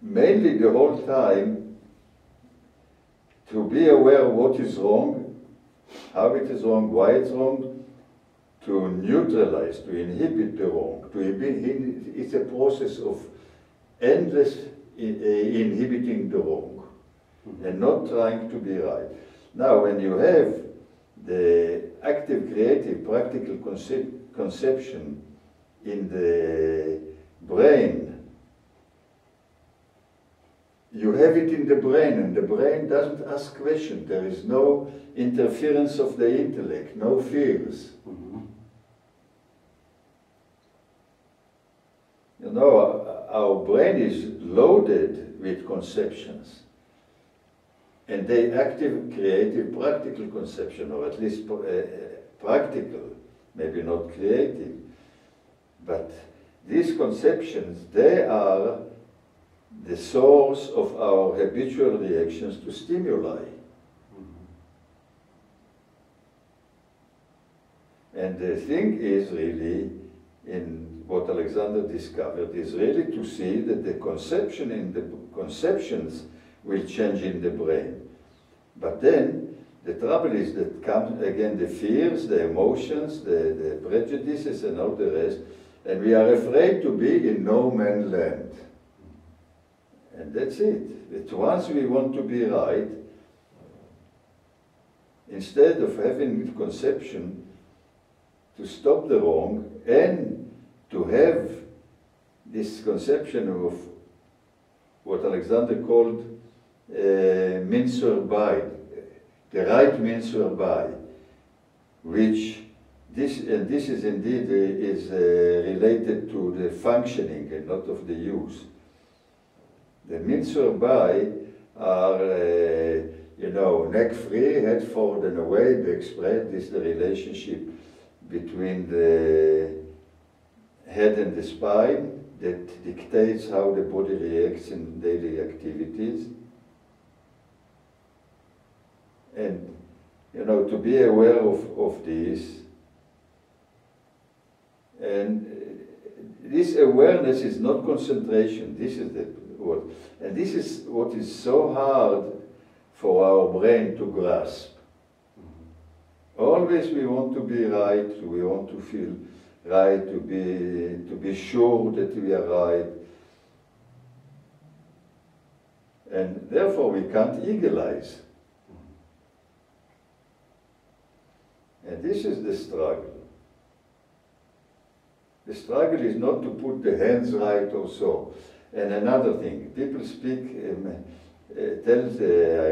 mainly the whole time to be aware of what is wrong, how it is wrong, why it's wrong, to neutralize, to inhibit the wrong. It's a process of endless inhibiting the wrong and not trying to be right. Now, when you have the active, creative, practical conception in the brain, you have it in the brain, and the brain doesn't ask questions. There is no interference of the intellect, no fears. You know, our brain is loaded with conceptions. And they active, creative, practical conception, or at least practical, maybe not creative. But these conceptions, they are the source of our habitual reactions to stimuli. And the thing is really, in what Alexander discovered, is really to see that the conception in the conceptions will change in the brain. But then the trouble is that comes again the fears, the emotions, the prejudices and all the rest, and we are afraid to be in no man's land. And that's it. That once we want to be right, instead of having the conception to stop the wrong and to have this conception of what Alexander called means whereby, the right means whereby, which this is indeed related to the functioning and not of the use. The means whereby are, you know, neck free, head forward and away. They express this the relationship between the head and the spine that dictates how the body reacts in daily activities. And, you know, to be aware of this. And this awareness is not concentration. This is the word. And this is what is so hard for our brain to grasp. Always we want to be right, we want to feel right, to be sure that we are right. And therefore we can't eagleize. And this is the struggle. The struggle is not to put the hands right or so. And another thing, people speak, I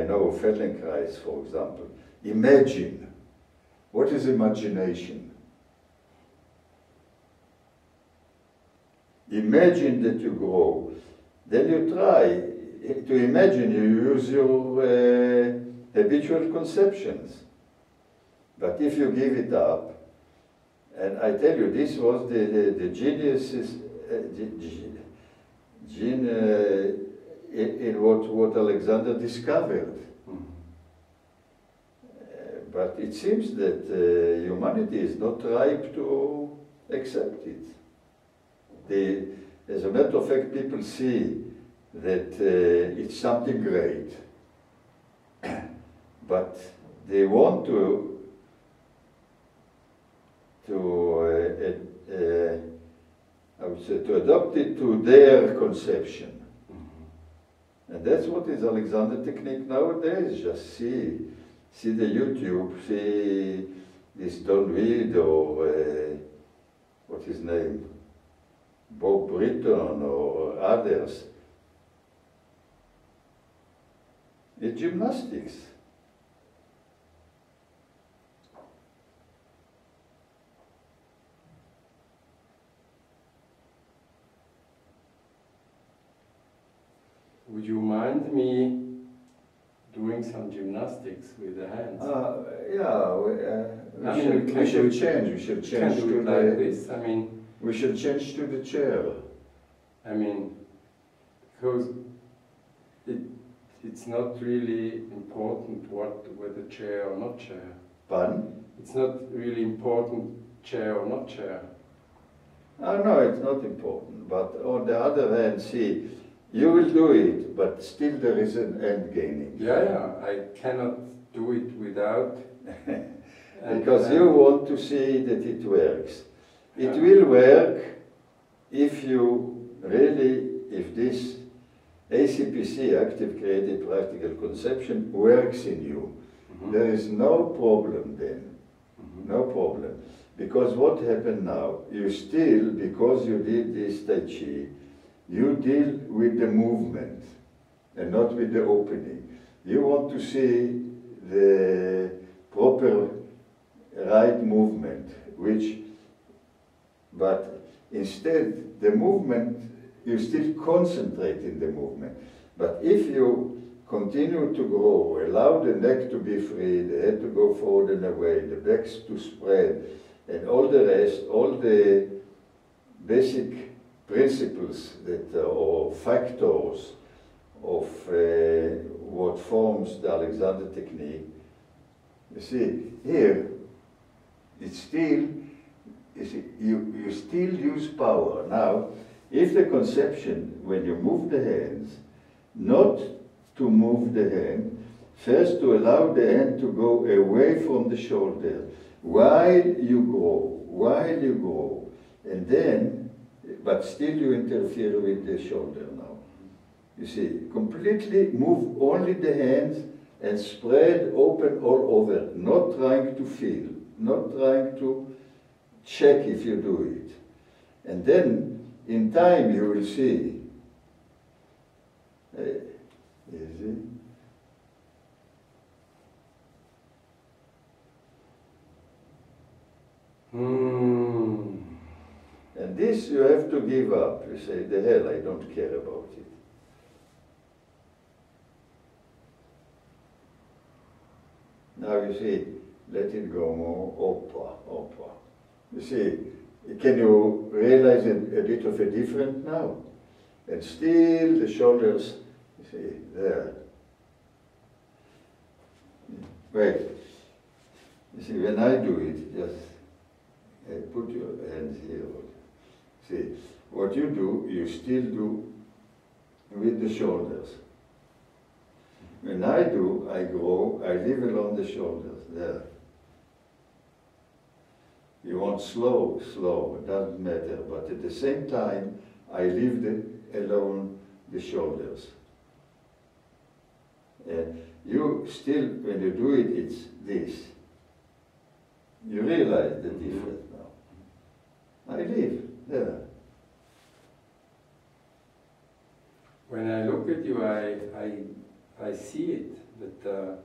know Feldenkrais, for example, imagine. What is imagination? Imagine that you grow. Then you try to imagine, you use your habitual conceptions. But if you give it up, and I tell you, this was the geniuses, in what Alexander discovered. But it seems that humanity is not ripe to accept it. As a matter of fact, people see that it's something great, but they want to I would say, to adopt it to their conception. And that's what is Alexander technique nowadays. Just see the YouTube, see this Don Reed or what's his name, Bob Britton or others. It's gymnastics. Would you mind me doing some gymnastics with the hands? Yeah, we should change. We should change to like this. I mean, we should change to the chair. I mean, because it's not really important whether chair or not chair. Pardon? It's not really important chair or not chair. Oh, no, it's not important. But on the other hand, see, you will do it, but still there is an end gaining. Yeah, I cannot do it without. Because you want to see that it works. It will work if you really, if this ACPC, Active Creative Practical Conception, works in you. Mm-hmm. There is no problem then. Mm-hmm. No problem. Because what happened now, you still, because you did this Tai Chi, you deal with the movement and not with the opening. You want to see the proper right movement, but instead the movement, you still concentrate in the movement. But if you continue to grow, allow the neck to be free, the head to go forward and away, the back to spread, and all the rest, all the basic principles that or factors of what forms the Alexander technique, you see, here, it's still, you still use power. Now, if the conception, when you move the hands, not to move the hand, first to allow the hand to go away from the shoulder while you grow, and then, but still you interfere with the shoulder now. You see, completely move only the hands and spread open all over, not trying to feel, not trying to check if you do it. And then, in time, you will see. Easy. And this you have to give up. You say, the hell, I don't care about it. Now you see, let it go more, opera. You see, can you realize a bit of a difference now? And still the shoulders, you see, there. Wait. You see, when I do it, just put your hands here. See, what you do, you still do with the shoulders. When I do, I grow, I live along the shoulders, there. You want slow, it doesn't matter, but at the same time, I live along the shoulders. And you still, when you do it, it's this. You realize the difference now. I live there. When I look at you, I see it, but...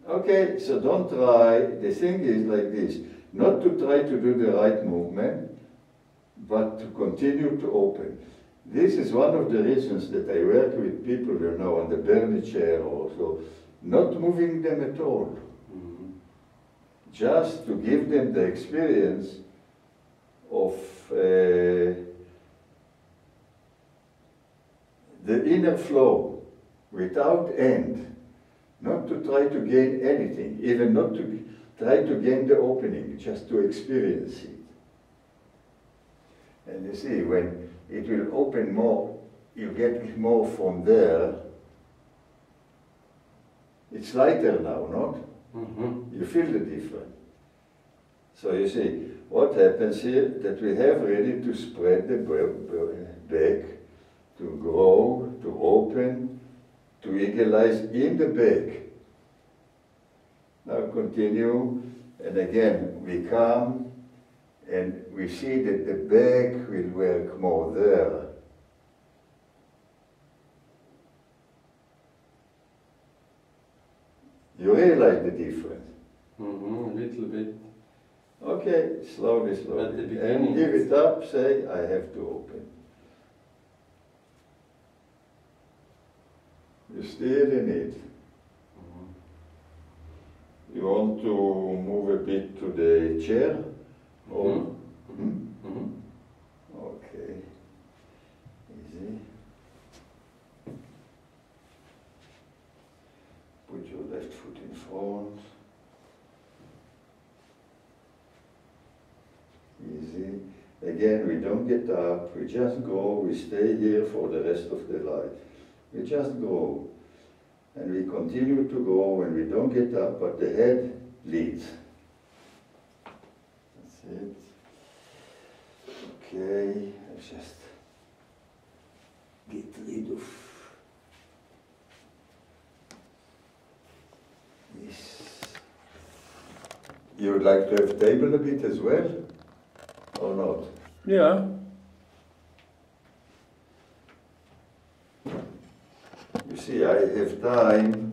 Okay, so don't try. The thing is like this, not to try to do the right movement, but to continue to open. This is one of the reasons that I work with people, you know, on the Bernie chair or so, not moving them at all. Mm-hmm. Just to give them the experience of the inner flow without end, not to try to gain anything, even not to try to gain the opening, just to experience it. And you see, when it will open more, you get more from there. It's lighter now, not? Mm-hmm. You feel the difference. So you see, what happens here, that we have ready to spread the back, to grow, to open, to equalize in the back. Now continue, and again, we come, and we see that the back will work more there. You realize the difference? Mm-hmm, a little bit. Okay, slowly. At the beginning, and give it up, say, I have to open. You're still in it. You want to move a bit to the chair? Or? Mm-hmm. Mm-hmm. Okay. Easy. Put your left foot in front. Easy. again, we don't get up, we just go, we stay here for the rest of the life. We just go. And we continue to go, and we don't get up, but the head leads. That's it. Okay, let's just get rid of this. You would like to have table a bit as well, or not? Yeah. You see, I have time